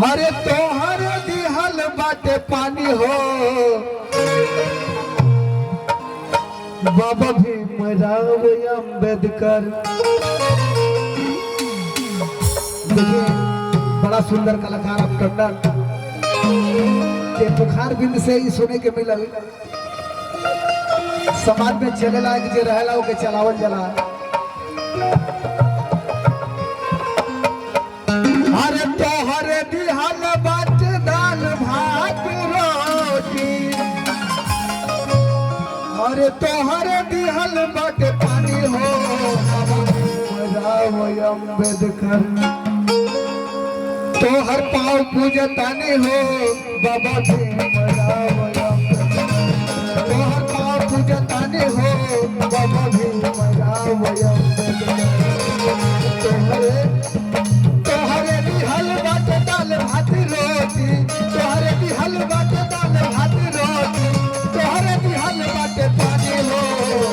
हरे तोहर दिहल बाटे पानी हो बाबा भीमराव अम्बेडकर। देखिए बड़ा सुंदर कलाकार आप टंडन के बुखार बिंद से ही सुने के मिलल। समाज में चले लायक जे रहेला ओके चलावल जला। अरे तोहरे दिहल बाटे दाल भात रोटी, अरे तोहरे दिहल बाटे पानी हो भीमराव अम्बेडकर। तोहर पाँव पूजतानी हो बाबा भीमराव अम्बेडकर। तोहर पाँव पूजतानी हो बाबा भीमराव अम्बेडकर। तोहरे दिहल बाटे दाल भात रोटी, तोहरे दिहल बाटे दाल भात रोटी, तोहरे दिहल बाटे पानी हो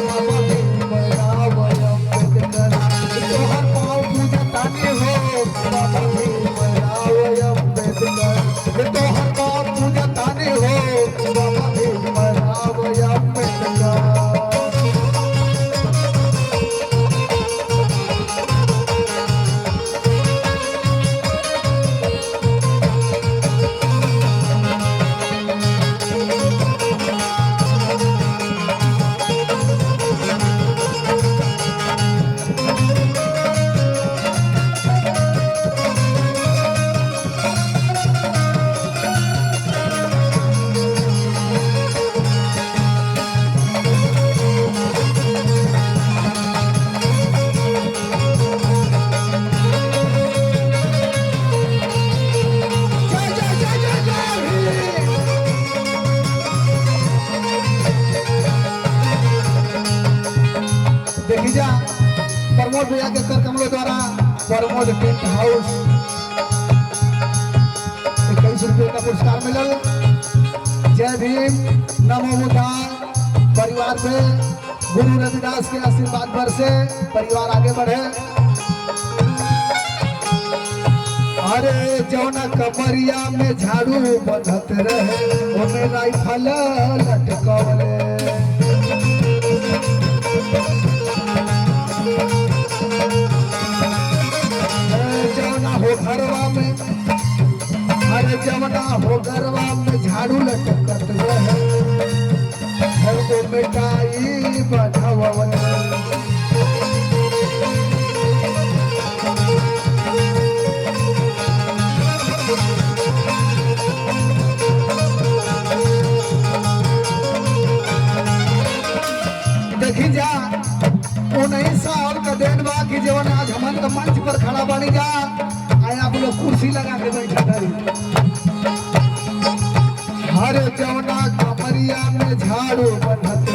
बाबा भीमराव अम्बेडकर। तोहर पाँव पूजतानी हो बाबा भीमराव अम्बेडकर। तोहर पाँव पूजतानी हो बाबा भीमराव अम्बेडकर। देखी जा प्रमोद भैया के कर कमलों द्वारा प्रमोद टेंट हाउस 21 रुपये का पुरस्कार मिलल। जय भीम नमो बुद्धाय परिवार में गुरु रविदास के आशीर्वाद भर से परिवार आगे बढ़े। अरे जौना कमरिया में झाड़ू बंधत रहे ओमे राइफल लटकवले। जवना हो घरवा में, अरे जवना हो घरवा में झाड़ू लटकत रहे घर को मिठाई बढ़ावल। देखी जा 19 साल का दिन बा कि जवन आज हमन का मंच पर खड़ा बनी जा आए आप लोग कुर्सी लगा के बैठा करी। हर जवना कमरिया में झाड़ू बंधत